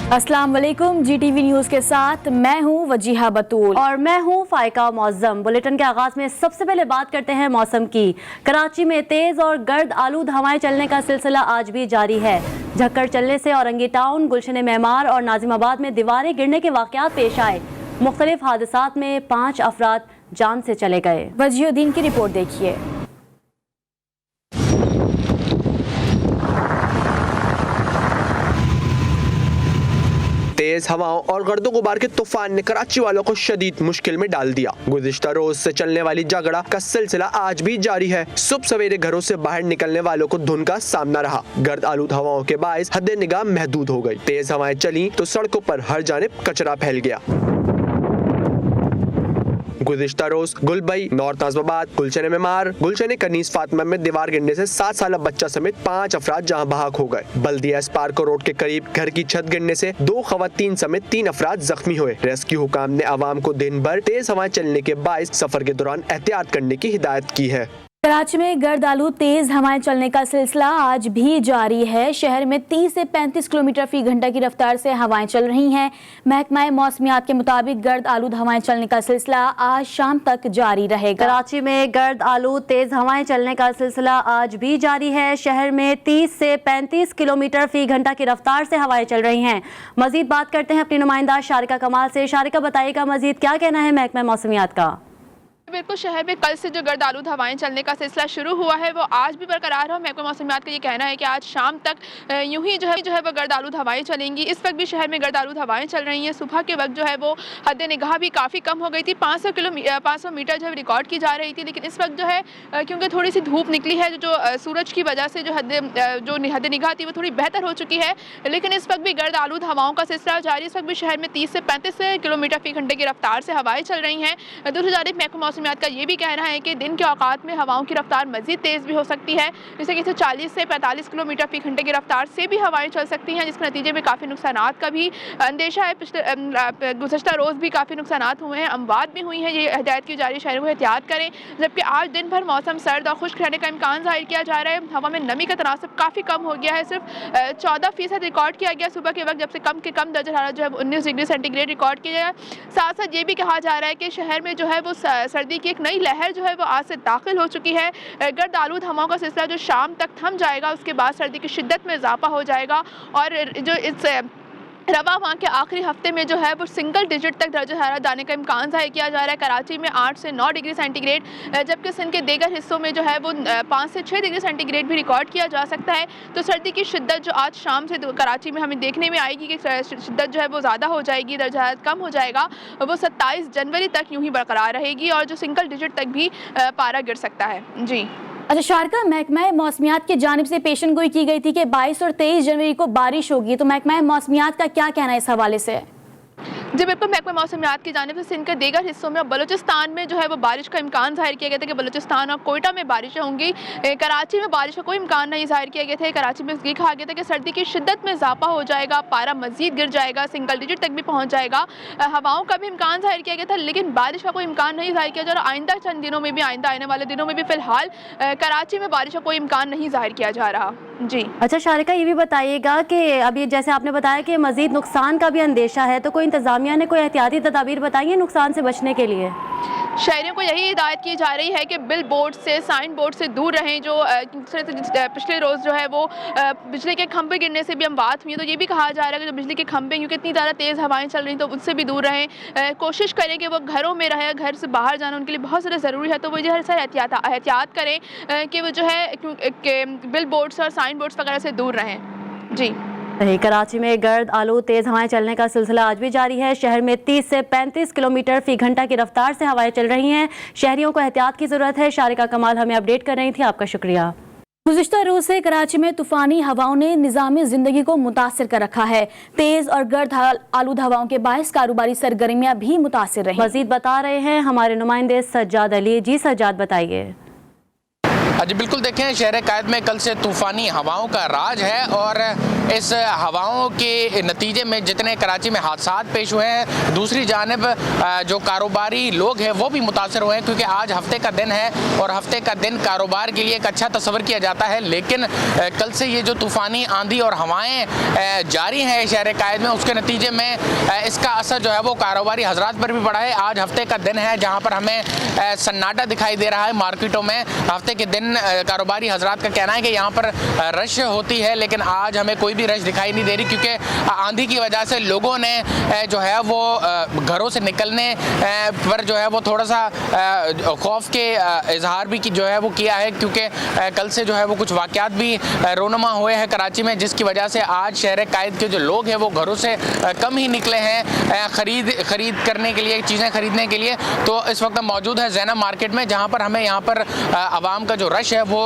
अस्सलाम वालेकुम, GTV news के साथ मैं हूँ वजीहा बतूल और मैं हूँ फाइका मौज़म। बुलेटिन के आगाज में सबसे पहले बात करते हैं मौसम की। कराची में तेज और गर्द आलूद हवाएं चलने का सिलसिला आज भी जारी है। झक्कड़ चलने से औरंगी टाउन, गुलशन मेमार और नाजिमाबाद में दीवारें गिरने के वाक़यात पेश आए। मुख्तलिफ हादसात में 5 अफराद जान से चले गए। वजीहुद्दीन की रिपोर्ट देखिए। तेज हवाओं और गर्दो गुबार के तूफान ने कराची वालों को शदीद मुश्किल में डाल दिया। गुज़िश्ता रोज से चलने वाली झगड़ा का सिलसिला आज भी जारी है। सुबह सवेरे घरों से बाहर निकलने वालों को धुंध का सामना रहा। गर्द आलूद हवाओं के बायस हद निगाह महदूद हो गई। तेज हवाएं चली तो सड़कों पर हर जानिब कचरा फैल गया। गुज़िश्ता रोज गुलबई, नॉर्थ नाज़िमाबाद, गुलशन मेमार, गुलशन कनीस फातिमा में दीवार गिरने से 7 साल बच्चा समेत 5 अफराद जहां बहाक हो गए। बल्दिया स्पार्को रोड के करीब घर की छत गिरने से 2 खवातीन समेत 3 अफराद जख्मी हुए। रेस्क्यू हुकाम ने आवाम को दिन भर तेज हवाएं चलने के बायस सफर के दौरान एहतियात करने की हिदायत की है। कराची में गर्द आलूद तेज हवाएं चलने का सिलसिला आज भी जारी है। शहर में 30 से 35 किलोमीटर फी घंटा की रफ्तार से हवाएं चल रही हैं। महकमा मौसमियात के मुताबिक गर्द आलूद हवाएं चलने का सिलसिला आज शाम तक जारी रहेगा। कराची में गर्द आलूद तेज हवाएं चलने का सिलसिला आज भी जारी है। शहर में 30 से 35 किलोमीटर फी घंटा की रफ्तार से हवाएं चल रही हैं। मजीद बात करते हैं अपनी नुमाइंदा शारिका कमाल से। शारिका, बताइएगा मजीद क्या कहना है महकमा मौसमियात का? बिल्कुल, शहर में कल से जो गर्द आलूद हवाएं चलने का सिलसिला शुरू हुआ है वो आज भी बरकरार है। महकमा मौसमियात का ये कहना है कि आज शाम तक यूं ही जो है वो गर्द आलूद हवाएं चलेंगी। इस वक्त भी शहर में गर्द आलूद हवाएं चल रही हैं। सुबह के वक्त जो है वो हद निगाह भी काफ़ी कम हो गई थी। 500 मीटर जो है रिकॉर्ड की जा रही थी, लेकिन इस वक्त जो है क्योंकि थोड़ी सी धूप निकली है, जो सूरज की वजह से जो हद निगाह थी वो थोड़ी बेहतर हो चुकी है, लेकिन इस वक्त भी गर्द आलूद हवाओं का सिलसिला जारी। इस वक्त भी शहर में 30 से 35 किलोमीटर फी घंटे की रफ्तार से हवाएं चल रही हैं। दूसरी जानिब महकमा मौसमियात का ये भी कहना है कि दिन के औकात में हवाओं की रफ्तार मजीद तेज़ भी हो सकती है, जैसे कि 40 से 45 किलोमीटर फी घंटे की रफ्तार से भी हवाएं चल सकती हैं, जिसके नतीजे में काफ़ी नुकसानात का भी अंदेशा है। पिछले गुज़श्ता रोज़ भी काफ़ी नुकसानात हुए हैं, अमवात भी हुई हैं। ये हिदायत की जा रही है शहरों को एहतियात करें। जबकि आज दिन भर मौसम सर्द और खुश्क रहने का इम्कान जाहिर किया जा रहा है। हवा में नमी का तनासब काफ़ी कम हो गया है, सिर्फ 14% रिकॉर्ड किया गया सुबह के वक्त, जब से कम के कम दर्जा हरारत जो है 19 डिग्री सेंटीग्रेड रिकॉर्ड किया गया। साथ साथ ये भी कहा जा रहा है कि शहर में जो है वो सर्दी की एक नई लहर जो है वो आज से दाखिल हो चुकी है। गर्द आलूद हवाओं का सिलसिला जो शाम तक थम जाएगा, उसके बाद सर्दी की शिद्दत में इजाफा हो जाएगा और जो इस रवा माह के आखिरी हफ्ते में जो है वो सिंगल डिजिट तक दर्जा हरारत आने का इम्कान जाहिर किया जा रहा है। कराची में 8 से 9 डिग्री सेंटीग्रेड, जबकि सिंध के दीगर हिस्सों में जो है वो 5 से 6 डिग्री सेंटीग्रेड भी रिकॉर्ड किया जा सकता है। तो सर्दी की शिद्दत जो आज शाम से कराची में हमें देखने में आएगी कि शिद्दत जो है वो ज़्यादा हो जाएगी, दर्जा हरारत कम हो जाएगा। वो 27 जनवरी तक यूँ ही बरकरार रहेगी और जो सिंगल डिजिट तक भी पारा गिर सकता है। जी अच्छा शारिका, महकमा मौसमियात की जानिब से पेशन गोई की गई थी कि 22 और 23 जनवरी को बारिश होगी, तो महकमा मौसमियात का क्या कहना है इस हवाले से? जी बिल्कुल, महकमा मौसमियात की जानिब से सिंध के दीगर हिस्सों में और बलूचिस्तान में जो है वो बारिश का इम्कान जाहिर किया गया था कि बलूचिस्तान और कोयटा में बारिशें होंगी। कराची में बारिश का कोई इम्कान नहीं जाहिर किया गया था। कराची में ये कहा गया था कि सर्दी की शिद्दत में इजाफा हो जाएगा, पारा मजीद गिर जाएगा, सिंगल डिजिट तक भी पहुँच जाएगा। हवाओं का भी इम्कान जाहिर किया गया था, लेकिन बारिश का कोई इम्कान नहीं जाहिर किया जा रहा। आइंदा चंद दिनों में भी, आइंदा आने वाले दिनों में भी फ़िलहाल कराची में बारिश का कोई इम्कान नहीं जाहिर किया जा रहा। जी अच्छा शारिका, ये भी बताइएगा कि अभी जैसे आपने बताया कि मजीद नुकसान का भी अंदेशा है, तो कोई इंतजामिया ने कोई एहतियाती तदाबीर बताई है नुकसान से बचने के लिए? शहरियों को यही हिदायत की जा रही है कि बिल बोर्ड से, साइन बोर्ड से दूर रहें। जो पिछले रोज़ जो है वो बिजली के खंभे गिरने से भी अमवात हुई है, तो ये भी कहा जा रहा है कि जो बिजली के खंभे क्योंकि इतनी ज़्यादा तेज़ हवाएं चल रही तो उनसे भी दूर रहें। कोशिश करें कि वो घरों में रहे, घर से बाहर जाना उनके लिए बहुत ज़्यादा ज़रूरी है, तो वो जो है एहतियात करें कि वो जो है बिल बोर्ड्स और साइन बोर्ड्स वगैरह से दूर रहें। जी कराची में गर्द आलूद तेज़ हवाएं चलने का सिलसिला आज भी जारी है। शहर में 30 से 35 किलोमीटर फी घंटा की रफ्तार से हवाएं चल रही हैं। शहरियों को एहतियात की ज़रूरत है। शारिका कमाल हमें अपडेट कर रही थी, आपका शुक्रिया। गुज़िश्ता रोज़ से कराची में तूफ़ानी हवाओं ने निज़ामी ज़िंदगी को मुतासिर कर रखा है। तेज़ और गर्द आलूद हवाओं के बायस कारोबारी सरगर्मियाँ भी मुतासिर रही। मज़ीद बता रहे हैं हमारे नुमाइंदे सज्जाद अली। जी सज्जाद, बताइए। جی بالکل، دیکھیں شہر قائد میں کل سے طوفانی ہواؤں کا راج ہے اور اس ہواؤں کے نتیجے میں جتنے کراچی میں حادثات پیش ہوئے ہیں، دوسری جانب جو کاروباری لوگ ہیں وہ بھی متاثر ہوئے ہیں، کیونکہ آج ہفتے کا دن ہے اور ہفتے کا دن کاروبار کے لیے ایک اچھا تصور کیا جاتا ہے، لیکن کل سے یہ جو طوفانی آندھی اور ہوائیں جاری ہیں شہر قائد میں، اس کے نتیجے میں اس کا اثر جو ہے وہ کاروباری حضرات پر بھی پڑا ہے۔ آج ہفتے کا دن ہے جہاں پر ہمیں سناٹا دکھائی دے رہا ہے مارکیٹوں میں۔ ہفتے کے دن کاروباری حضرات کا کہنا ہے کہ یہاں پر رش ہوتی ہے، لیکن آج ہمیں کوئی بھی رش دکھائی نہیں دے رہی، کیونکہ آندھی کی وجہ سے لوگوں نے جو ہے وہ گھروں سے نکلنے پر جو ہے وہ تھوڑا سا خوف کے اظہار بھی جو ہے وہ کیا ہے، کیونکہ کل سے جو ہے وہ کچھ واقعات بھی رونما ہوئے ہیں کراچی میں، جس کی وجہ سے آج شہر قائد کے جو لوگ ہیں وہ گھروں سے کم ہی نکلے ہیں خرید کرنے کے لیے، چیزیں خریدنے کے لیے۔ تو اس وقت موجود ہے زینب مارکیٹ میں، جہاں پر ہمیں یہاں پر عوام کا جو رش ہے وہ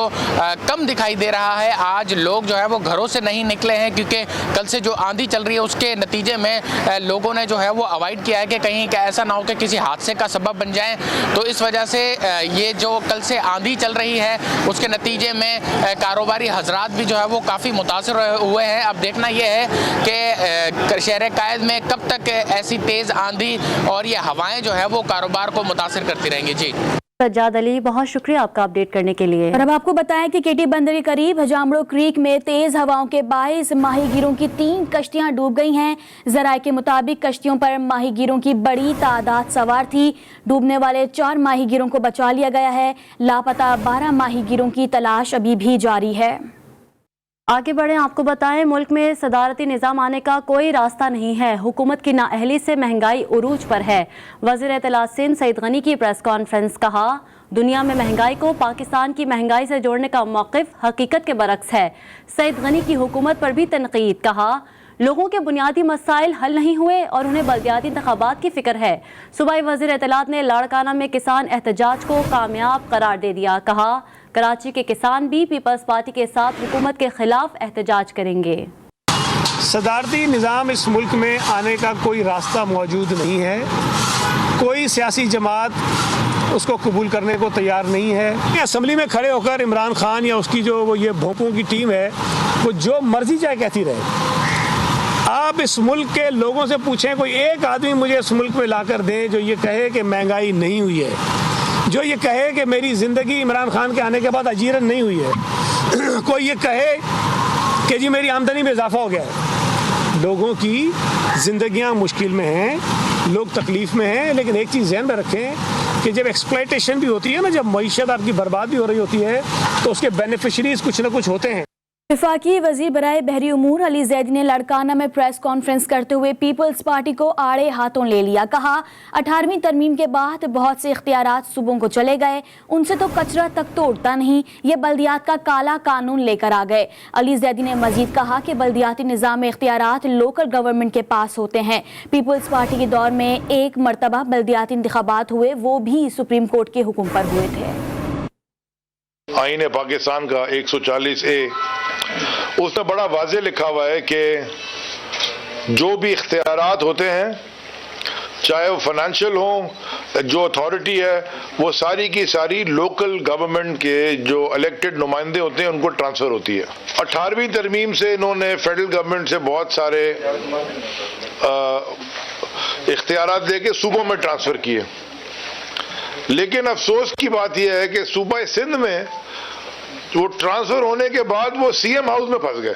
کم دکھائی دے رہا ہے۔ آج لوگ جو ہے وہ گھروں سے نہیں نکلے ہیں، کیونکہ کل سے جو آندھی چل رہی ہے اس کے نتیجے میں لوگوں نے جو ہے وہ اوائڈ کیا ہے کہ کہیں ایسا نہ ہو کہ کسی حادثے کا سبب بن جائیں۔ تو اس وجہ سے یہ جو کل سے آندھی چل رہی ہے اس کے نتیجے میں کاروباری حضرات بھی جو ہے وہ کافی متاثر ہوئے ہیں۔ اب دیکھنا یہ ہے کہ شہر قائد میں کب تک ایسی تیز آندھی اور یہ ہوائیں جو ہے وہ کاروبار کو متاثر کرتی رہیں گی۔ جی سجاد علی، بہت شکریہ آپ کا اپڈیٹ کرنے کے لیے۔ اور اب آپ کو بتائیں کہ کیٹی بندر کے قریب ہجامڑو کریک میں تیز ہواؤں کے باعث ماہی گیروں کی 3 کشتیاں ڈوب گئی ہیں۔ ذرائع کے مطابق کشتیوں پر ماہی گیروں کی بڑی تعداد سوار تھی۔ ڈوبنے والے 4 ماہی گیروں کو بچا لیا گیا ہے۔ لاپتہ 12 ماہی گیروں کی تلاش ابھی بھی جاری ہے۔ آگے بڑھیں، آپ کو بتائیں ملک میں صدارتی نظام آنے کا کوئی راستہ نہیں ہے، حکومت کی نااہلی سے مہنگائی عروج پر ہے۔ وزیر اطلاعات سندھ سعید غنی کی پریس کانفرنس، کہا دنیا میں مہنگائی کو پاکستان کی مہنگائی سے جوڑنے کا موقف حقیقت کے برعکس ہے۔ سعید غنی کی حکومت پر بھی تنقید، کہا لوگوں کے بنیادی مسائل حل نہیں ہوئے اور انہیں بلدیاتی انتخابات کی فکر ہے۔ صوبائی وزیر اطلاعات نے لاڑکانہ میں کسان احتجاج کو کامیاب قرار دے دیا، کہا کراچی کے کسان بھی پیپلز پارٹی کے ساتھ حکومت کے خلاف احتجاج کریں گے۔ صدارتی نظام اس ملک میں آنے کا کوئی راستہ موجود نہیں ہے، کوئی سیاسی جماعت اس کو قبول کرنے کو تیار نہیں ہے۔ اسمبلی میں کھڑے ہو کر عمران خان یا اس کی جو وہ یہ بھونپوں کی ٹیم ہے وہ جو مرضی چاہے کہتی رہے۔ آپ اس ملک کے لوگوں سے پوچھیں، کوئی ایک آدمی مجھے اس ملک میں لا کر دیں جو یہ کہے کہ مہنگائی نہیں ہوئی ہے، جو یہ کہے کہ میری زندگی عمران خان کے آنے کے بعد اجیرن نہیں ہوئی ہے، کوئی یہ کہے کہ جی میری آمدنی میں اضافہ ہو گیا ہے۔ لوگوں کی زندگیاں مشکل میں ہیں، لوگ تکلیف میں ہیں، لیکن ایک چیز ذہن میں رکھیں کہ جب ایکسپلائٹیشن بھی ہوتی ہے نا، جب معیشت آپ کی برباد بھی ہو رہی ہوتی ہے تو اس کے بینیفیشریز کچھ نہ کچھ ہوتے ہیں۔ وفاقی وزیر برائے بحری امور علی زیدی نے لاڑکانہ میں پریس کانفرنس کرتے ہوئے پیپلز پارٹی کو آڑے ہاتھوں لے لیا، کہا 18ویں ترمیم کے بعد بہت سے اختیارات صوبوں کو چلے گئے، ان سے تو کچرا تک تو اٹھتا نہیں، یہ بلدیات کا کالا قانون لے کر آ گئے۔ علی زیدی نے مزید کہا کہ بلدیاتی نظام میں اختیارات لوکل گورنمنٹ کے پاس ہوتے ہیں۔ پیپلز پارٹی کے دور میں 1 مرتبہ بلدیاتی انتخابات ہوئے، وہ بھی سپریم کورٹ کے حکم پر ہوئے تھے۔ آئین پاکستان کا 140A اس میں بڑا واضح لکھا ہوا ہے کہ جو بھی اختیارات ہوتے ہیں، چاہے وہ فائنینشیل ہوں، جو اتھارٹی ہے وہ ساری کی ساری لوکل گورنمنٹ کے جو الیکٹڈ نمائندے ہوتے ہیں ان کو ٹرانسفر ہوتی ہے۔ 18ویں ترمیم سے انہوں نے فیڈرل گورنمنٹ سے بہت سارے اختیارات دے کے صوبوں میں ٹرانسفر کیے، لیکن افسوس کی بات یہ ہے کہ صوبہ سندھ میں وہ ٹرانسفر ہونے کے بعد وہ سی ایم ہاؤس میں پھنس گئے،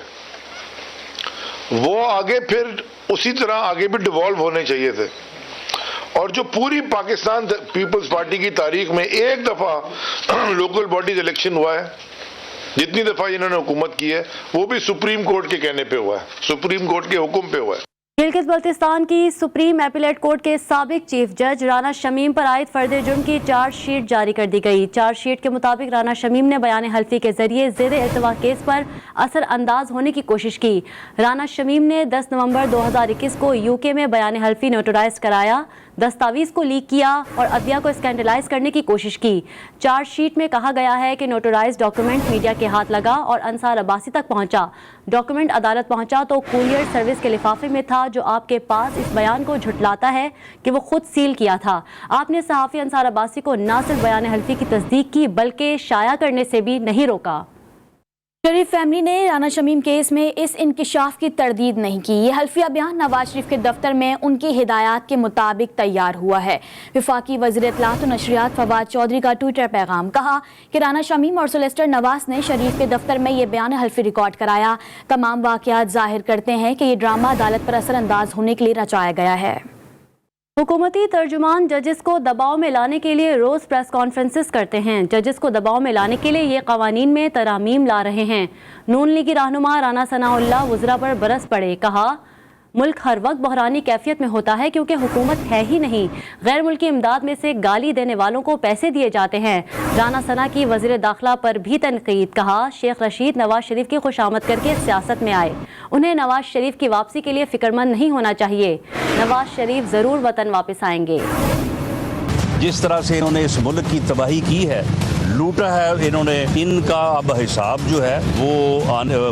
وہ آگے پھر اسی طرح آگے بھی ڈیوالو ہونے چاہیے تھے۔ اور جو پوری پاکستان پیپلز پارٹی کی تاریخ میں ایک دفعہ لوکل باڈیز الیکشن ہوا ہے، جتنی دفعہ انہوں نے حکومت کی ہے وہ بھی سپریم کورٹ کے کہنے پہ ہوا ہے، سپریم کورٹ کے حکم پہ ہوا ہے۔ گلگت بلتستان کی سپریم ایپیلیٹ کورٹ کے سابق چیف جج رانا شمیم پر عائد فرد جرم کی چارج شیٹ جاری کر دی گئی۔ چارج شیٹ کے مطابق رانا شمیم نے بیان حلفی کے ذریعے زیر التوا کیس پر اثر انداز ہونے کی کوشش کی۔ رانا شمیم نے 10 نومبر 2021 کو UK میں بیان حلفی نوٹرائز کرایا۔ दस्तावेज को लीक किया और अदलिया को स्कैंडलाइज करने की कोशिश की। चार्जशीट में कहा गया है कि नोटराइज्ड डॉक्यूमेंट मीडिया के हाथ लगा और अंसार अब्बासी तक पहुंचा। डॉक्यूमेंट अदालत पहुंचा तो कुरियर सर्विस के लिफाफे में था, जो आपके पास इस बयान को झुटलाता है कि वो खुद सील किया था। आपने सहाफ़ी अंसार अब्बासी को न सिर्फ बयान हल्फी की तस्दीक की बल्कि शाया करने से भी नहीं रोका। शरीफ फैमिली ने राना शमीम केस में इस इंकिशाफ की तरदीद नहीं की। ये हल्फिया बयान नवाज शरीफ के दफ्तर में उनकी हिदायत के मुताबिक तैयार हुआ है। वफाकी वज़ीर इत्तलात और नशरियात फवाद चौधरी का ट्विटर पैगाम, कहा कि राना शमीम और सोलिसिटर नवाज ने शरीफ के दफ्तर में ये बयान हल्फी रिकॉर्ड कराया। तमाम वाक़यात ज़ाहिर करते हैं कि ये ड्रामा अदालत पर असरअंदाज होने के लिए रचाया गया है। हुकूमती तर्जुमान जजेस को दबाव में लाने के लिए रोज़ प्रेस कॉन्फ्रेंसेस करते हैं। जजेस को दबाव में लाने के लिए ये कवानीन में तरामीम ला रहे हैं। नून लीगी रहनुमा राना सनाउल्लाह वज़रा पर बरस पड़े, कहा मुल्क हर वक्त बहरानी कैफियत में होता है क्योंकि हुकूमत है ही नहीं। गैर मुल्की इमदाद में से गाली देने वालों को पैसे दिए जाते हैं। राना सना की वज़ीर दाखिला पर भी तनकीद, कहा शेख रशीद नवाज शरीफ की खुशामद करके सियासत में आए, उन्हें नवाज शरीफ की वापसी के लिए फिक्रमंद नहीं होना चाहिए। नवाज शरीफ ज़रूर वतन वापस आएंगे। जिस तरह से इन्होंने इस मुल्क की तबाही की है, लूटा है इन्होंने, इनका अब हिसाब जो है वो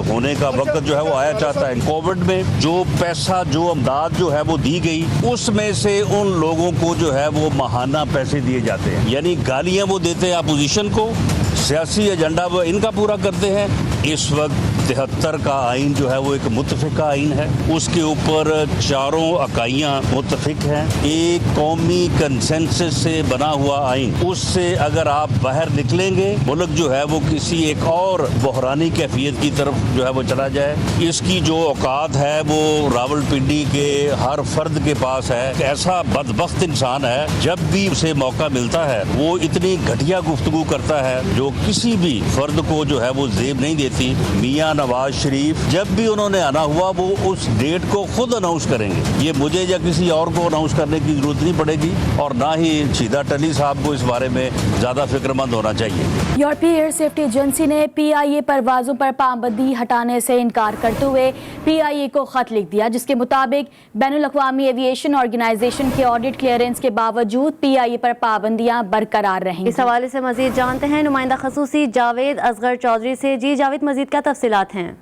होने का वक्त जो है वो आया चाहता है। कोविड में जो पैसा, जो अमदाद जो है वो दी गई, उसमें से उन लोगों को जो है वो माहाना पैसे दिए जाते हैं, यानी गालियां वो देते हैं अपोजिशन को, सियासी एजेंडा वो इनका पूरा करते हैं। इस वक्त 73 का आइन जो है वो एक मुत्तफिका आइन है, उसके ऊपर चारों अकाइयाँ मुत्तफिक हैं। एक कौमी कंसेंसस से बना हुआ आइन, उससे अगर आप बाहर निकलेंगे मुल्क जो है वो किसी एक और बहरानी कैफियत की तरफ जो है वो चला जाए। इसकी जो औकात है वो रावलपिंडी के हर फर्द के पास है। ऐसा बदबख्त इंसान है, जब भी उसे मौका मिलता है वो इतनी घटिया गुफ्तगू करता है जो किसी भी फर्द को जो है वो जेब नहीं देती। मियाँ नवाज शरीफ जब भी उन्होंने आना हुआ वो उस डेट को खुद अनाउंस करेंगे, ये मुझे या किसी और को अनाउंस करने की जरूरत नहीं पड़ेगी, और ना ही शीदा टली साहब को इस बारे में ज़्यादा फिक्रमंद होना चाहिए। यूरोपीय एयर सेफ्टी एजेंसी ने PIA परवाज़ों पर पाबंदी हटाने से इनकार करते हुए PIA को खत लिख दिया, जिसके मुताबिक बैनुल-अक़वामी एविएशन ऑर्गेनाइजेशन के ऑडिट क्लियरेंस के बावजूद PIA पर पाबंदियां बरकरार रहेंगी। इस हवाले से मजीद जानते हैं नुमाइंदा खसूसी जावेद असगर चौधरी से। जी जावेद, मजीद क्या तफसीलात हैं?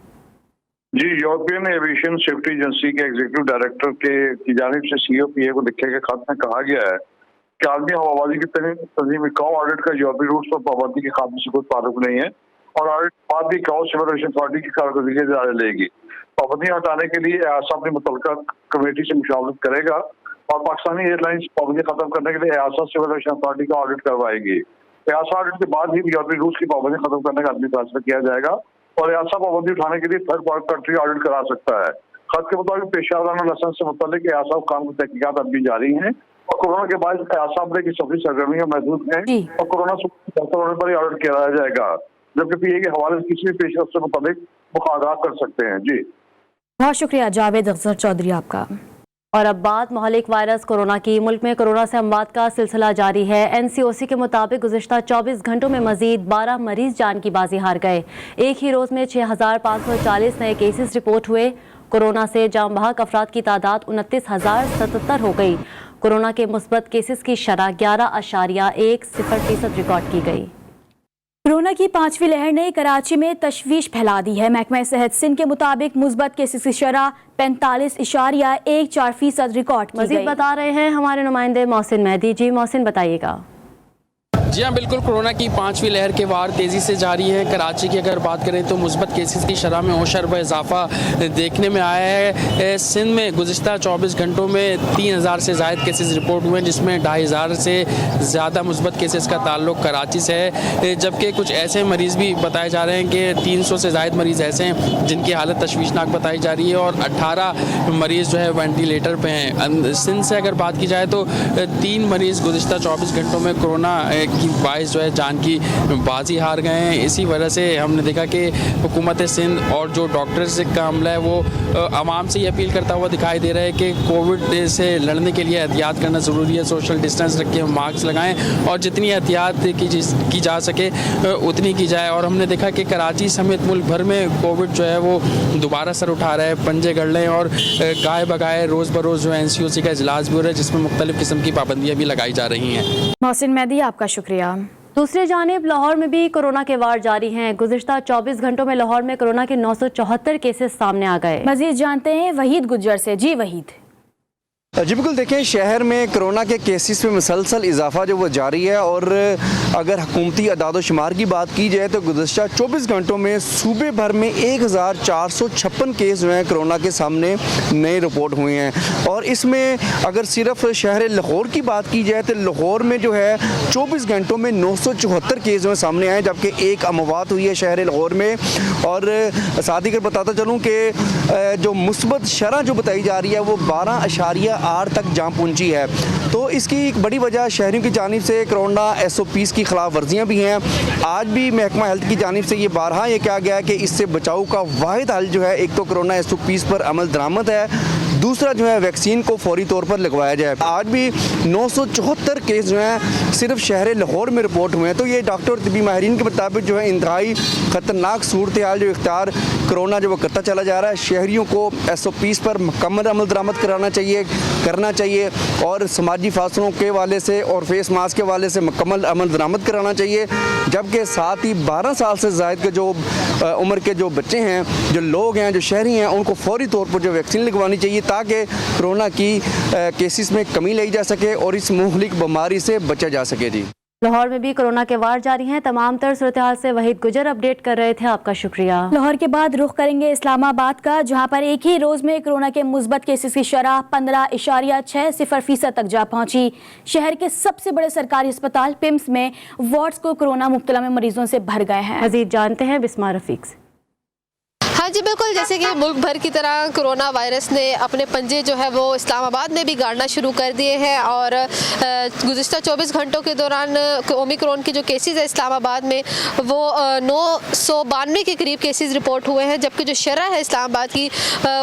जी, यूरोपियन एविएशन सेफ्टी एजेंसी के एग्जीक्यूटिव डायरेक्टर की जानिब से COPA को लिखे गए खत में कहा गया है कि आलमी हवाबाजी की तंजीम ICAO ऑडिट का यूरोपीय रूट्स पर पाबंदी के खात्मे से कोई ताल्लुक नहीं है, और ऑडिट बाद भी ICAO सिविल एविएशन अथॉरिटी की कारकर्दगी के दायरे लेगी। पाबंदियां हटाने के लिए EASA अपनी मुतल्लिका कमेटी से मुशावरत करेगा और पाकिस्तानी एयरलाइंस पाबंदी खत्म करने के लिए EASA सिविल एविएशन अथॉरिटी का ऑडिट करवाएगी। EASA ऑडिट के बाद ही यूरोपीय रूट्स की पाबंदी खत्म करने का आदमी फैसला किया जाएगा, और EASA पाबंदी उठाने के लिए थर्ड कंट्री ऑडिट करा सकता है। खत के मुताबिक पेशावराना लाइसेंस से मुतालिक EASA काम की तहकीकात अब भी जारी हैं, और कोरोना के बाद EASA अपने की सफरी सरगर्मियां महदूद हैं, और कोरोना से बेहतर होने पर ही ऑडिट कराया जाएगा, जबकि PIA के हवाले से किसी भी पेशरफ से मुताबिक मुखालफत कर सकते हैं। जी बहुत शुक्रिया जावेद असगर चौधरी आपका। और अब बात मोहलिक वायरस कोरोना की। मुल्क में कोरोना से अमवात का सिलसिला जारी है। NCOC के मुताबिक गुज़िश्ता 24 घंटों में मजीद 12 मरीज जान की बाजी हार गए। एक ही रोज़ में 6540 नए केसेस रिपोर्ट हुए। कोरोना से जाम बहक अफराद की तादाद 29,077 हो गई। कोरोना के मुस्बत केसेस की शरह 11.10% रिकॉर्ड की गई। कोरोना की 5वीं लहर ने कराची में तशवीश फैला दी है। महकमा सेहत सिंध के मुताबिक मुस्बत केसेस की शरह 45.14% रिकॉर्ड की गई। मजीद बता रहे हैं हमारे नुमाइंदे मोहसिन मेहदी। जी मोहसिन, बताइएगा। जी हाँ, बिल्कुल। कोरोना की 5वीं लहर के वार तेज़ी से जारी है। कराची की अगर बात करें तो मुस्बत केसेस की शरह में होशर व इजाफा देखने में आया है। सिंध में गुज़िश्ता 24 घंटों में 3000 से ज़ायद केसेस रिपोर्ट हुए हैं, जिसमें 2500 से ज़्यादा मुस्बत केसेस का ताल्लुक कराची से है, जबकि कुछ ऐसे मरीज़ भी बताए जा रहे हैं कि 300 से ज़ायद मरीज़ ऐसे हैं जिनकी हालत तशवीशनाक बताई जा रही है, और 18 मरीज़ जो है वेंटिलेटर पर हैं। सिंध से अगर बात की जाए तो 3 मरीज़ गुज़िश्ता 24 घंटों में कोरोना की बाइस जो है जान की बाजी हार गए हैं। इसी वजह से हमने देखा कि हुकूमत सिंध और जो डॉक्टर्स का अमला है वो आवाम से ये अपील करता हुआ दिखाई दे रहा है कि कोविड से लड़ने के लिए एहतियात करना ज़रूरी है, सोशल डिस्टेंस रखें, मास्क लगाएं और जितनी एहतियात की जा सके उतनी की जाए। और हमने देखा कि कराची समेत मुल्क भर में कोविड जो है वो दोबारा सर उठा रहा है, पंजे गड़ रहे हैं और गाय बगाए रोज़ बरोज़ जो NCOC का इजलास भी हो रहा है जिसमें मुख्तलिफ़ किस्म की पाबंदियाँ भी लगाई जा रही हैं। मोहसिन मेहदी, आपका शुक्रिया। दूसरी जानिब लाहौर में भी कोरोना के वार जारी हैं। गुज़िश्ता 24 घंटों में लाहौर में कोरोना के 974 केसेस सामने आ गए। मजीद जानते हैं वहीद गुज्जर से। जी वहीद। जी बिल्कुल, देखें शहर में कोरोना के केसेस में मुसलसल इजाफा जो वो जारी है और अगर हुकूमती अदाद शुमार की बात की जाए तो गुज़श्ता 24 घंटों में सूबे भर में 1456 केस जो हैं कोरोना के सामने नए रिपोर्ट हुए हैं। और इसमें अगर सिर्फ शहर लाहौर की बात की जाए तो लाहौर में जो है 24 घंटों में 974 केस जो है सामने आए, जबकि एक अमवात हुई है शहर लाहौर में। और साथ ही बताता चलूँ कि जो मुस्बत शरह जो बताई जा रही है वो 12.8 तक जा पहुंची है। तो इसकी एक बड़ी वजह शहरियों की जानिब से कोरोना SOPs की खिलाफ वर्जियाँ भी हैं। आज भी महकमा हेल्थ की जानिब से ये बारहा ये कहा गया है कि इससे बचाव का वाहिद हल जो है एक तो कोरोना SOPs पर अमल दरामद है, दूसरा जो है वैक्सीन को फौरी तौर पर लगवाया जाए। आज भी 974 केस जो हैं सिर्फ शहर लाहौर में रिपोर्ट हुए हैं। तो ये डॉक्टर और तिबी माहिरीन के मुताबिक जो है इंतहाई ख़तरनाक सूरत हाल जो इख्तियार कोरोना जो वो करता चला जा रहा है। शहरियों को SOPs पर मुकम्मल अमल दरामद करना चाहिए और समाजी फासलों के वाले से और फेस मास्क के वाले से मुकम्मल अमल दरामद कराना चाहिए। जबकि साथ ही 12 साल से ज़ायद के जो उम्र के जो बच्चे हैं, जो लोग हैं, जो शहरी हैं, उनको फौरी तौर पर जो वैक्सीन लगवानी चाहिए ताकि कोरोना की केसेस में कमी लाई जा सके और इस मुहलिक बीमारी से बचा जा सके। जी लाहौर में भी कोरोना के वार जारी हैं। तमाम तर सूरत-ए-हाल से वहीद गुजर अपडेट कर रहे थे। आपका शुक्रिया। लाहौर के बाद रुख करेंगे इस्लामाबाद का, जहां पर एक ही रोज में कोरोना के मुस्बत केसेस की शरह 15.60% तक जा पहुंची। शहर के सबसे बड़े सरकारी अस्पताल पिम्स में वार्ड्स को कोरोना मुब्तला में मरीजों से भर गए हैं। मजीद जानते हैं बिस्मा रफीक से। हाँ जी बिल्कुल, जैसे कि मुल्क भर की तरह कोरोना वायरस ने अपने पंजे जो है वो इस्लामाबाद में भी गाड़ना शुरू कर दिए हैं और गुज़िश्ता 24 घंटों के दौरान ओमिक्रॉन की जो केसेस है इस्लामाबाद में वो 992 के करीब केसेस रिपोर्ट हुए हैं, जबकि जो शरह है इस्लामाबाद की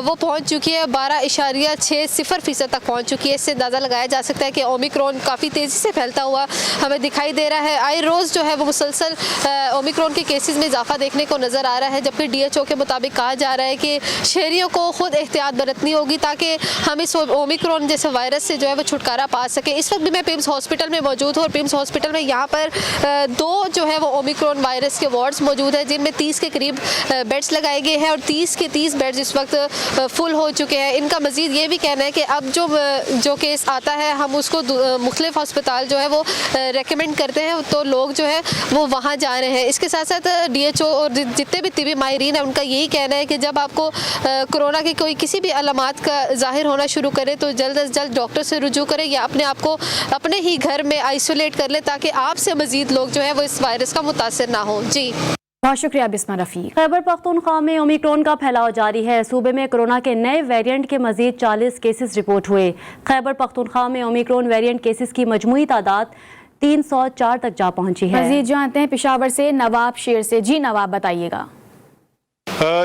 वो पहुंच चुकी है 12.60% तक पहुंच चुकी है। इससे अंदाज़ा लगाया जा सकता है कि ओमिक्रॉन काफ़ी तेज़ी से फैलता हुआ हमें दिखाई दे रहा है। आए रोज़ जो है वो मुसलसल ओमिक्रॉन के केसेस में इजाफा देखने को नज़र आ रहा है, जबकि DHO के मुताबिक कहा जा रहा है कि शहरियों को खुद एहतियात बरतनी होगी ताकि हम इस ओमिक्रॉन जैसे वायरस से जो है वो छुटकारा पा सके। इस वक्त भी मैं पिम्स हॉस्पिटल में मौजूद हूँ और पिम्स हॉस्पिटल में यहाँ पर 2 जो है वो ओमिक्रॉन वायरस के वार्ड्स मौजूद हैं, जिनमें 30 के करीब बेड्स लगाए गए हैं और 30 के 30 बेड्स इस वक्त फुल हो चुके हैं। इनका मजीद ये भी कहना है कि अब जो केस आता है हम उसको मुख्तलिफ अस्पताल जो है वो रेकमेंड करते हैं, तो लोग जो है वो वहाँ जा रहे हैं। इसके साथ साथ DHO और जितने भी तिबी माहिरीन हैं उनका यही कहना है कि जब आपको कोरोना की कोई किसी भी अलामात का ज़ाहिर होना शुरू करे तो जल्द अज जल्द डॉक्टर से रुजू करें या अपने आप को अपने ही घर में आइसोलेट कर ले ताकि आपसे मजीद लोग जो है वो इस वायरस का मुतासिर ना हो। जी बहुत शुक्रिया बिस्मा रफीक। खैबर पख्तूनख्वा में ओमिक्रॉन का फैलाव जारी है। सूबे में कोरोना के नए वेरिएंट के मजीद 40 केसेस रिपोर्ट हुए। खैबर पख्तूनख्वा में ओमिक्रॉन वेरिएंट केसेस की मजमूई तादाद 304 तक जा पहुंची है। मजीद जानते हैं पेशावर से नवाब शेर से। जी नवाब, बताइएगा।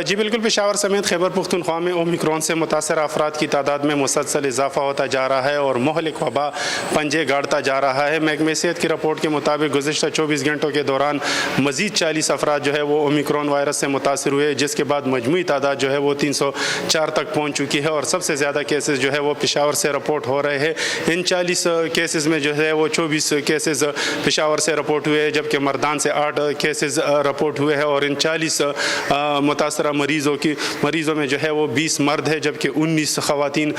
जी बिल्कुल, पेशावर समेत खैबर पख्तूनख्वा में ओमिक्रॉन से मुतासर अफराद की तादाद में मुसलसल इजाफा होता जा रहा है और मुहलिक वबा पंजे गाड़ता जा रहा है। महकमे सेहत की रिपोर्ट के मुताबिक गुज़िश्ता 24 घंटों के दौरान मजीद 40 अफराद जो है वो ओमिक्रॉन वायरस से मुतासर हुए, जिसके बाद मजमूई तादाद जो है वो 304 तक पहुँच चुकी है और सबसे ज़्यादा केसेस जो है वो पेशावर से रिपोर्ट हो रहे हैं। इन 40 केसेस में जो है वो 24 केसेस पेशावर से रिपोर्ट हुए, जबकि मर्दान से 8 केसेस रिपोर्ट हुए हैं और इन 40 मुतासरा मरीज़ों में जो है वो 20 मर्द है जबकि 19 ख़वातीन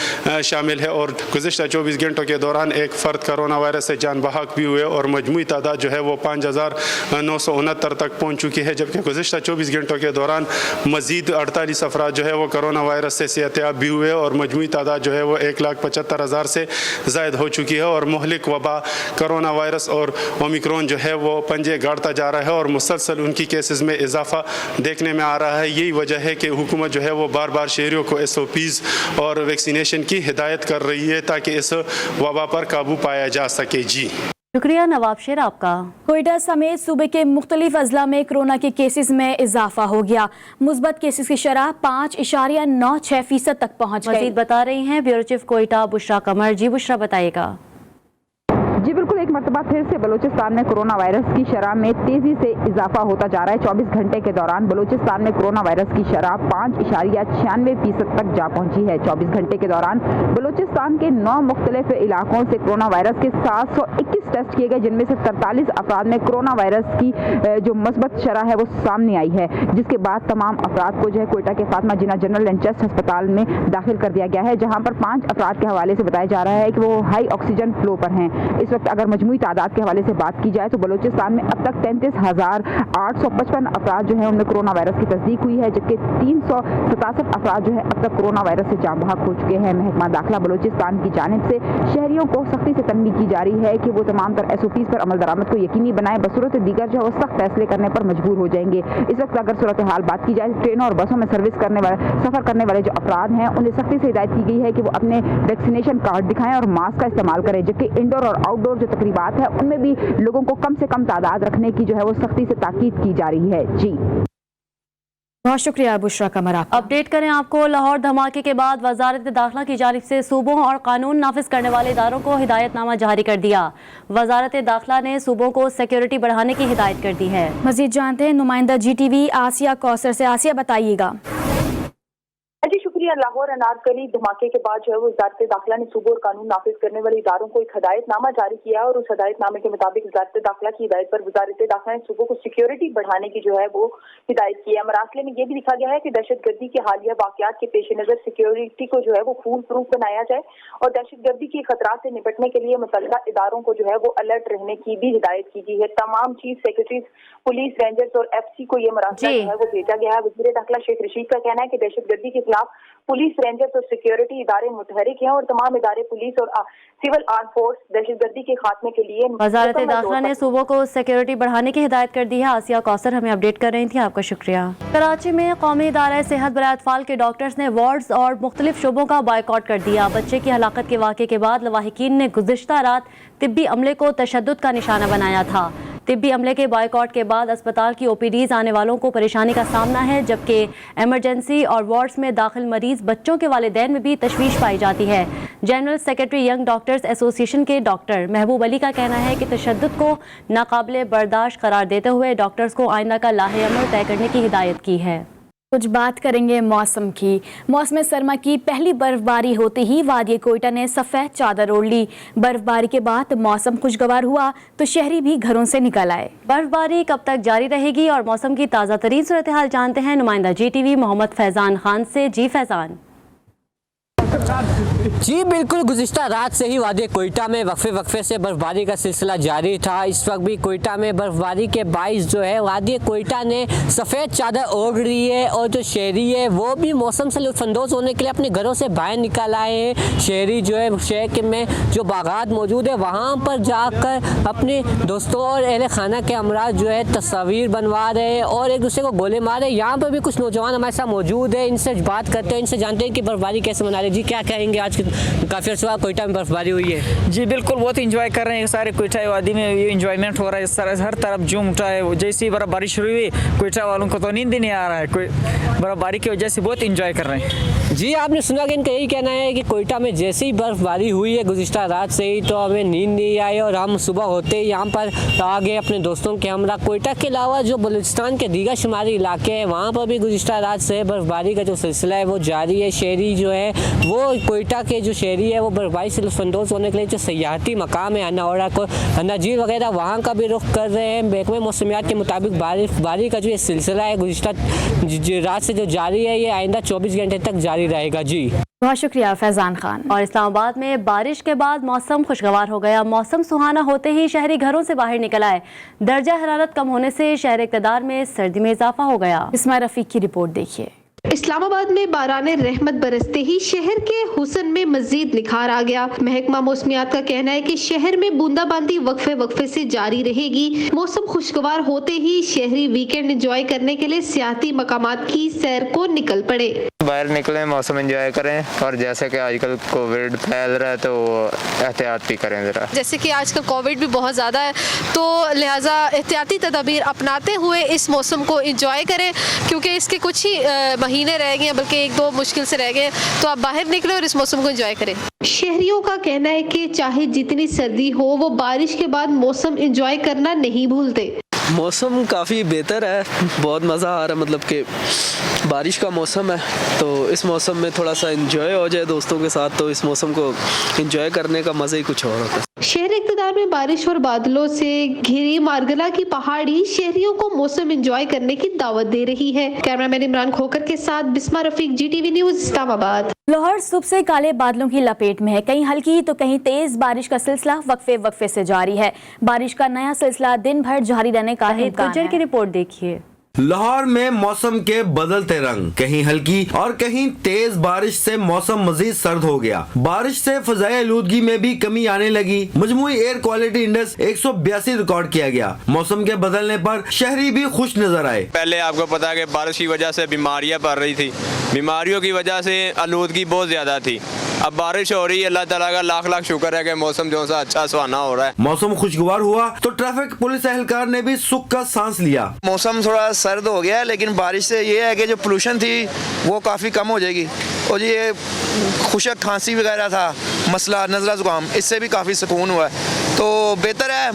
शामिल है। और गुज़िश्ता 24 घंटों के दौरान एक फ़र्द कोरोना वायरस से जान बहक भी हुए और मजमूई तादाद जो है वो 5,969 तक पहुँच चुकी है, जबकि गुज़िश्ता 24 घंटों के दौरान मज़ीद 48 अफराद जो है वो कोरोना वायरस से सेहतयाब भी हुए और मजमूई तादाद जो है वो 1,75,000 से ज़ायद हो चुकी है। और मुहलिक वबा कोरोना वायरस और ओमिक्रॉन जो है वो पंजे गाड़ता जा रहा है और मुसलसल उनकी केसेस में इजाफा देखने में आ रहा है। यही वजह है कि हुकूमत जो है वो बार बार शहरियों को SOPs और वैक्सीनेशन की हिदायत कर रही है ताकि इस वबा पर काबू पाया जा सके। जी शुक्रिया नवाब शेर आपका। कोयटा समेत सूबे के मुख्तलिफ अजला में कोरोना के केसेस में इजाफा हो गया। मुस्बत केसेस की शरह 5.96% तक पहुंच गई। मजीद बता रही हैं ब्यूरो चीफ कोयटा बुशरा कमर। जी बुशरा बताइएगा। जी बिल्कुल, एक मरतबा फिर से बलूचिस्तान में कोरोना वायरस की शरह में तेजी से इजाफा होता जा रहा है। 24 घंटे के दौरान बलूचिस्तान में कोरोना वायरस की शरह 5.96% तक जा पहुंची है। 24 घंटे के दौरान बलूचिस्तान के 9 मुख्तलिफ इलाकों से कोरोना वायरस के 721 टेस्ट किए गए, जिनमें से 43 अफराद में कोरोना वायरस की जो मस्बत शरह है वो सामने आई है, जिसके बाद तमाम अफराद को जो है कोयटा के फातिमा जिन्ना जनरल एंड चेस्ट अस्पताल में दाखिल कर दिया गया है, जहाँ पर 5 अफराद के हवाले से बताया जा रहा है कि वो हाई ऑक्सीजन फ्लो पर हैं। इस वक्त अगर मजमूई तादाद के हवाले से बात की जाए तो बलूचिस्तान में अब तक 33,855 अफराद जो है उनमें कोरोना वायरस की तस्दीक हुई है, जबकि 367 अफराद जो है अब तक कोरोना वायरस से जाँ बहक हो चुके हैं। महकमा दाखिला बलूचिस्तान की जानिब से शहरियों को सख्ती से तनबीह की जा रही है कि वो तमाम तर SOPs पर अमल दरामद को यकीनी बनाए, बसूरत दीगर जो है वो सख्त फैसले करने पर मजबूर हो जाएंगे। इस वक्त अगर सूरत हाल बात की जाए, ट्रेनों और बसों में सफ़र करने वाले जो अफराद हैं उन्हें सख्ती से हिदायत की गई है कि वो अपने वैक्सीनेशन कार्ड दिखाएं और मास्क का इस्तेमाल करें, जबकि इंडोर और आउटडोर जो तकरीबात है उनमें भी लोगों को कम से कम तादाद रखने की जो है वो सख्ती से ताकीद की जा रही है। जी बहुत शुक्रिया बुशरा कमर। अपडेट करें आपको। लाहौर धमाके के बाद वजारत दाखिला की जानिब से सूबों और कानून नाफिज करने वाले इदारों को हिदायतनामा जारी कर दिया। वजारत दाखिला ने सूबों को सिक्योरिटी बढ़ाने की हिदायत कर दी है। मजीद जानते हैं नुमाइंदा GTV आसिया कौसर से। आसिया बताइएगा। जी शुक्रिया। लाहौर अनारकली धमाके के बाद जो है वो वजारत दाखिला ने सूबों और कानून नाफिज करने वाले इदारों को एक हिदायतनामा जारी किया और उस हिदायतनामे के मुताबिक वजारत दाखिला की हिदायत पर वजारत दाखिला ने सूबों को सिक्योरिटी बढ़ाने की जो है वो हिदायत की है। मरासले में ये भी लिखा गया है कि दहशतगर्दी के हालिया वाकयात के पेश नजर सिक्योरिटी को जो है वो फूल प्रूफ बनाया जाए और दहशतगर्दी के खतरात से निपटने के लिए मुतल्लिका इदारों को जो है वो अलर्ट रहने की भी हिदायत की गई है। तमाम चीफ सेक्रेटरीज, पुलिस, रेंजर्स और FC को ये मरासला जो है वो भेजा गया है। वज़ीर दाखिला शेख रशीद का कहना है कि दहशतगर्दी के खिलाफ पुलिस, रेंजर्स और सिक्योरिटी इदारे मुतहरिक हैं और तमाम इदारे पुलिस और सिविल आर्म फोर्स दहशतगर्दी के खात्मे के लिए। वजारत दाखिला ने सूबों को सिक्योरिटी बढ़ाने की हिदायत कर दी है। आसिया कौसर हमें अपडेट कर रही थी, आपका शुक्रिया। कराची में कौमी इदारा सेहत बराए अतफाल के डॉक्टर्स ने वार्ड्स और मुख्तलिफ शोबों का बायकॉट कर दिया। बच्चे की हलाकत के वाक़े के बाद लवाहिकीन ने गुज़िश्ता रात तिब्बी अमले को तशद्दुद का निशाना बनाया था। तिब्बी अमले के बायकॉट के बाद अस्पताल की OPDs आने वालों को परेशानी का सामना है, जबकि एमरजेंसी और वार्ड्स में दाखिल मरीज बच्चों के वालिदैन में भी तशवीश पाई जाती है। General secretary young doctors association के डॉक्टर महबूब अली का कहना है कि तशद्दुद को नाकाबिले बर्दाश्त करार देते हुए डॉक्टर्स को आइंदा का लाहे अमल तय करने की हिदायत की है। कुछ बात करेंगे मौसम की। मौसम सरमा की पहली बर्फबारी होते ही वादी कोयटा ने सफ़ेद चादर ओढ़ ली। बर्फबारी के बाद मौसम खुशगवार हुआ तो शहरी भी घरों से निकल आए। बर्फबारी कब तक जारी रहेगी और मौसम की ताज़ा तरीन सूरत हाल जानते हैं नुमाइंदा GTV मोहम्मद फैज़ान खान से। जी फैज़ान। जी बिल्कुल, गुज़िश्ता रात से ही वादी कोयटा में वक्फे से बर्फबारी का सिलसिला जारी था। इस वक्त भी कोयटा में बर्फबारी के बाइस जो है वादी कोयटा ने सफ़ेद चादर ओढ़ रही है और जो शहरी है वो भी मौसम से लुत्फ़अंदोज़ होने के लिए अपने घरों से बाहर निकल आए हैं। शहरी जो है शहर में जो बागात मौजूद है वहाँ पर जाकर अपने दोस्तों और अहले खाना के अमराज जो है तस्वीर बनवा रहे हैं और एक दूसरे को गोले मार रहे हैं। यहाँ पर भी कुछ नौजवान हमारे साथ मौजूद है, इनसे बात करते हैं, इनसे जानते हैं कि बर्फबारी कैसे मना रहे हैं। जी क्या कहेंगे, आज काफ़ी अर्सा कोयटा में बर्फबारी हुई है? जी बिल्कुल, बहुत इंजॉय कर रहे हैं सारे कोयटा वादी में, ये इंजॉयमेंट हो रहा है। इस तरह हर तरफ जूम उठा है। जैसी बर्फबारी शुरू हुई कोयटा वालों को तो नींद ही नहीं आ रहा है, कोई बर्फबारी की वजह से बहुत इंजॉय कर रहे हैं। जी आपने सुना कि इनका यही कहना है कि कोयटा में जैसे ही बर्फबारी हुई है गुज़िश्ता रात से ही तो हमें नींद नहीं आई और हम सुबह होते ही यहाँ पर आ गए अपने दोस्तों के हमरा। कोयटा के अलावा जो बलूचिस्तान के दीगर शुमारी इलाके हैं वहाँ पर भी गुज़िश्ता रात से बर्फबारी का जो सिलसिला है वो जारी है। शहरी जो है वो कोयटा के जो शहरी है वो बर्फबारी से लुत्फ़अंदोज़ होने के लिए जो सयाहती मकाम है अनावड़ा को नजीर वगैरह वहाँ का भी रुख कर रहे हैं। महकमे मौसमियात के मुताबिक बर्फबारी का जो ये सिलसिला है गुज़िश्ता रात से जो जारी है ये आइंदा 24 घंटे तक जारी रहेगा। जी बहुत शुक्रिया फैज़ान खान। और इस्लामाबाद में बारिश के बाद मौसम खुशगवार हो गया। मौसम सुहाना होते ही शहरी घरों से बाहर निकल आए। दर्जा हरारत कम होने से शहर इक़्तिदार में सर्दी में इजाफा हो गया। इस्माइल रफ़ीक की रिपोर्ट देखिए। इस्लामाबाद में बाराने रहमत बरसते ही शहर के हुस्न में मजीद निखार आ गया। महकमा मौसमियात का कहना है कि शहर में बूंदाबांदी वक्फे से जारी रहेगी। मौसम खुशगवार होते ही शहरी वीकेंड एंजॉय करने के लिए सियाहती मकामात की सैर को निकल पड़े। बाहर निकलें, मौसम एंजॉय करें, और जैसे कि आजकल कोविड फैल रहा है तो एहतियात भी करें ज़रा। जैसे कि आजकल कोविड भी बहुत ज़्यादा है, तो लिहाजा एहतियाती तदाबीर अपनाते हुए इस मौसम को एंजॉय करें, क्योंकि इसके कुछ ही महीने रह गए हैं, बल्कि 1-2 मुश्किल से रह गए, तो आप बाहर निकलें और इस मौसम को एंजॉय करें। शहरियों का कहना है कि चाहे जितनी सर्दी हो, वो बारिश के बाद मौसम एंजॉय करना नहीं भूलते। मौसम काफ़ी बेहतर है, बहुत मज़ा आ रहा है, मतलब कि बारिश का मौसम है, तो इस मौसम में थोड़ा सा एंजॉय हो जाए दोस्तों के साथ, तो इस मौसम को एंजॉय करने का मज़ा ही कुछ और होता है। शहर इक़्तिदार में बारिश और बादलों से घिरी मारगला की पहाड़ी शहरियों को मौसम एंजॉय करने की दावत दे रही है। कैमरामैन इमरान खोकर के साथ बिस्मा रफीक, GTV न्यूज़, इस्लामाबाद। लाहौर सुबह से काले बादलों की लपेट में है। कहीं हल्की तो कहीं तेज बारिश का सिलसिला वक्फे से जारी है। बारिश का नया सिलसिला दिन भर जारी रहने का गुज्जर की रिपोर्ट देखिए। लाहौर में मौसम के बदलते रंग, कहीं हल्की और कहीं तेज बारिश से मौसम मजीद सर्द हो गया। बारिश से फजाई आलूदगी में भी कमी आने लगी। मजमूई एयर क्वालिटी इंडेक्स 182 रिकॉर्ड किया गया। मौसम के बदलने पर शहरी भी खुश नजर आए। पहले आपको पता है कि बारिश की वजह से बीमारियां बढ़ रही थी, बीमारियों की वजह से आलूदगी बहुत ज्यादा थी। अब बारिश हो रही है, अल्लाह ताला का लाख लाख शुक्र है कि मौसम जो सा अच्छा सुहाना हो रहा है। मौसम खुशगवार हुआ तो ट्रैफिक पुलिस एहलकार ने भी सुख का सांस लिया। मौसम थोड़ा सर्द हो गया है, लेकिन बारिश से ये है कि जो पोल्यूशन थी वो काफ़ी कम हो जाएगी, और ये खुशक खांसी वगैरह था मसला, नज़ला ज़ुकाम, इससे भी काफ़ी सुकून हुआ है, तो बेहतर है,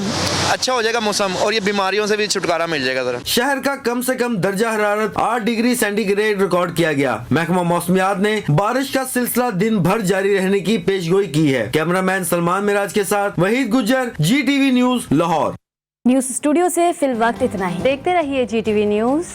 अच्छा हो जाएगा मौसम, और ये बीमारियों से भी छुटकारा मिल जाएगा ज़रा। शहर का कम से कम दर्जा हरारत 8 डिग्री सेंटीग्रेड रिकॉर्ड किया गया। महकमा मौसमियात ने बारिश का सिलसिला दिन भर जारी रहने की पेशगोई की है। कैमरामैन सलमान मिराज के साथ Waheed Gujjar, GTV news, Lahore. News studio से फिल वक्त इतना ही। देखते रहिए GTV न्यूज़।